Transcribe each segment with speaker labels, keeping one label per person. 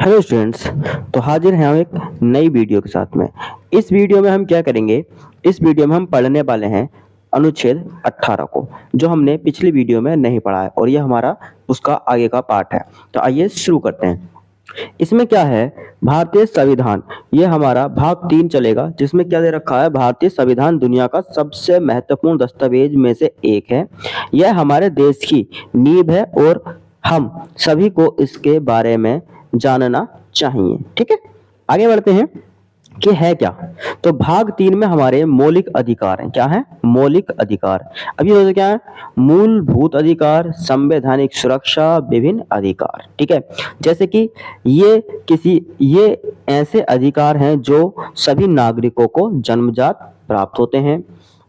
Speaker 1: Hello students. तो हाजिर हैं हम एक नई वीडियो के साथ में। इस वीडियो में हम क्या करेंगे, इस वीडियो में हम पढ़ने वाले हैं अनुच्छेद 18 को, जो हमने पिछली वीडियो में नहीं पढ़ा है और ये हमारा उसका आगे का पार्ट है। तो आइए शुरू करते हैं। इसमें क्या है, भारतीय संविधान, ये हमारा भाग 3 चलेगा, जिसमें क्या दे रखा है, भारतीय संविधान दुनिया का सबसे महत्वपूर्ण दस्तावेज में से एक है। यह हमारे देश की नींव है और हम सभी को इसके बारे में जानना चाहिए। ठीक है, आगे बढ़ते हैं कि है क्या। तो भाग 3 में हमारे मौलिक अधिकार हैं। क्या है? मौलिक अधिकार। अब ये दोस्तों क्या है? मूलभूत अधिकार, संवैधानिक सुरक्षा, विभिन्न अधिकार। ठीक है, जैसे कि ये ऐसे अधिकार हैं जो सभी नागरिकों को जन्मजात प्राप्त होते हैं।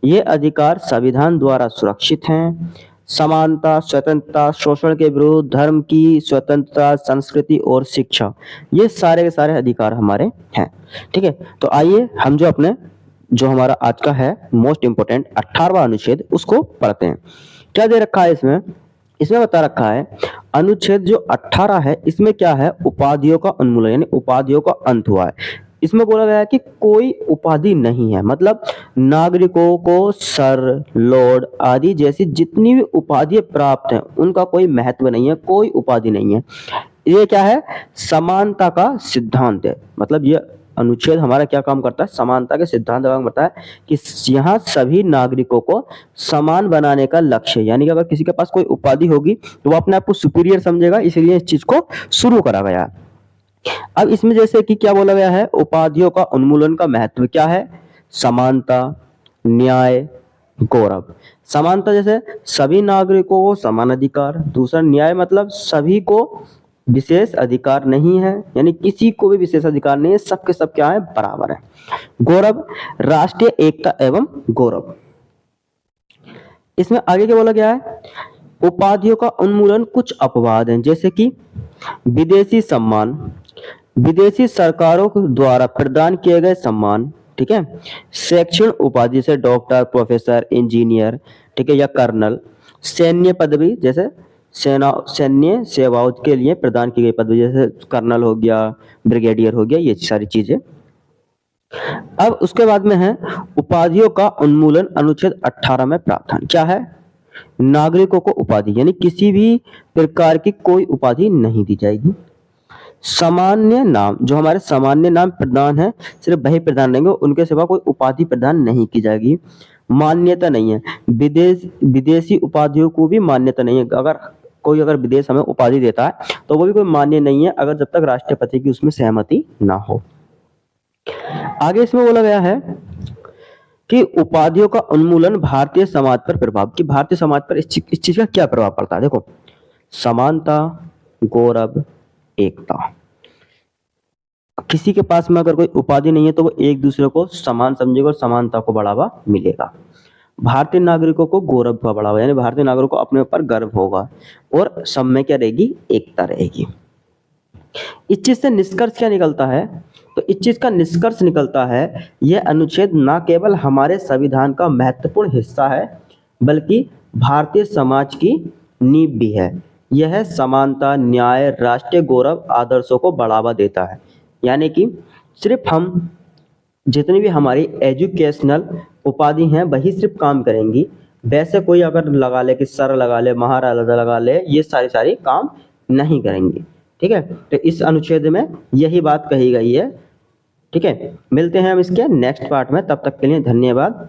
Speaker 1: ये अधिकार संविधान द्वारा सुरक्षित हैं। समानता, स्वतंत्रता, शोषण के विरुद्ध, धर्म की स्वतंत्रता, संस्कृति और शिक्षा, ये सारे के सारे अधिकार हमारे हैं। ठीक है, तो आइए हम जो हमारा आज का है मोस्ट इंपोर्टेंट 18वां अनुच्छेद, उसको पढ़ते हैं। क्या दे रखा है इसमें? इसमें बता रखा है अनुच्छेद जो 18 है, इसमें क्या है, उपाधियों का उन्मूलन, यानी उपाधियों का अंत हुआ है। इसमें बोला गया है कि कोई उपाधि नहीं है, मतलब नागरिकों को सर, लॉर्ड आदि जैसी जितनी भी उपाधियां प्राप्त हैं उनका कोई महत्व नहीं है, कोई उपाधि नहीं है। ये क्या है? समानता का सिद्धांत है। मतलब ये अनुच्छेद हमारा क्या काम करता है? समानता के सिद्धांत का काम करता है कि यहाँ सभी नागरिकों को समान बनाने का लक्ष्य है। यानी कि अगर किसी के पास कोई उपाधि होगी तो वो अपने आप को सुपीरियर समझेगा, इसलिए इस चीज को शुरू करा गया है। अब इसमें जैसे कि क्या बोला गया है, उपाधियों का उन्मूलन का महत्व क्या है? समानता, न्याय, गौरव। समानता जैसे सभी नागरिकों को समान अधिकार। दूसरा न्याय, मतलब सभी को विशेष अधिकार नहीं है, यानी किसी को भी विशेष अधिकार नहीं है, सबके सब क्या है, बराबर है। गौरव, राष्ट्रीय एकता एवं गौरव। इसमें आगे क्या बोला गया है? उपाधियों का उन्मूलन कुछ अपवाद हैं, जैसे कि विदेशी सम्मान, विदेशी सरकारों द्वारा प्रदान किए गए सम्मान। ठीक है, शैक्षणिक उपाधि से डॉक्टर, प्रोफेसर, इंजीनियर, ठीक है, या कर्नल। सैन्य पदवी, जैसे सैन्य सेवाओं के लिए प्रदान की गई पदवी, जैसे कर्नल हो गया, ब्रिगेडियर हो गया, ये सारी चीजें। अब उसके बाद में है उपाधियों का उन्मूलन, अनुच्छेद 18 में प्रावधान क्या है? नागरिकों को उपाधि, यानी किसी भी प्रकार की कोई उपाधि नहीं दी जाएगी। सामान्य नाम, जो हमारे सामान्य नाम प्रदान है, सिर्फ वही प्रदान रहेंगे, उनके सिवा कोई उपाधि प्रदान नहीं की जाएगी। मान्यता नहीं है, विदेशी उपाधियों को भी मान्यता नहीं है। अगर विदेश हमें उपाधि देता है तो वो भी कोई मान्य नहीं है, अगर जब तक राष्ट्रपति की उसमें सहमति ना हो। आगे इसमें बोला गया है कि उपाधियों का उन्मूलन भारतीय समाज पर प्रभाव, कि भारतीय समाज पर इस चीज का क्या प्रभाव पड़ता है। देखो, समानता, गौरव, एकता। किसी के पास में अगर कोई उपाधि नहीं है तो वो एक दूसरे को समान समझेगा और समानता को बढ़ावा मिलेगा। भारतीय नागरिकों को गौरव का बढ़ावा, यानी भारतीय नागरिकों को अपने ऊपर गर्व होगा और सब में क्या रहेगी, एकता रहेगी। इस चीज से निष्कर्ष क्या निकलता है? तो इस चीज का निष्कर्ष निकलता है, यह अनुच्छेद न केवल हमारे संविधान का महत्वपूर्ण हिस्सा है, बल्कि भारतीय समाज की नींव भी है। यह समानता, न्याय, राष्ट्रीय गौरव आदर्शों को बढ़ावा देता है। यानी कि सिर्फ हम जितनी भी हमारी एजुकेशनल उपाधि हैं वही सिर्फ काम करेंगी, वैसे कोई अगर लगा ले कि सर लगा ले, महाराजा लगा ले, ये सारी काम नहीं करेंगी। ठीक है, तो इस अनुच्छेद में यही बात कही गई है। ठीक है, मिलते हैं हम इसके नेक्स्ट पार्ट में, तब तक के लिए धन्यवाद।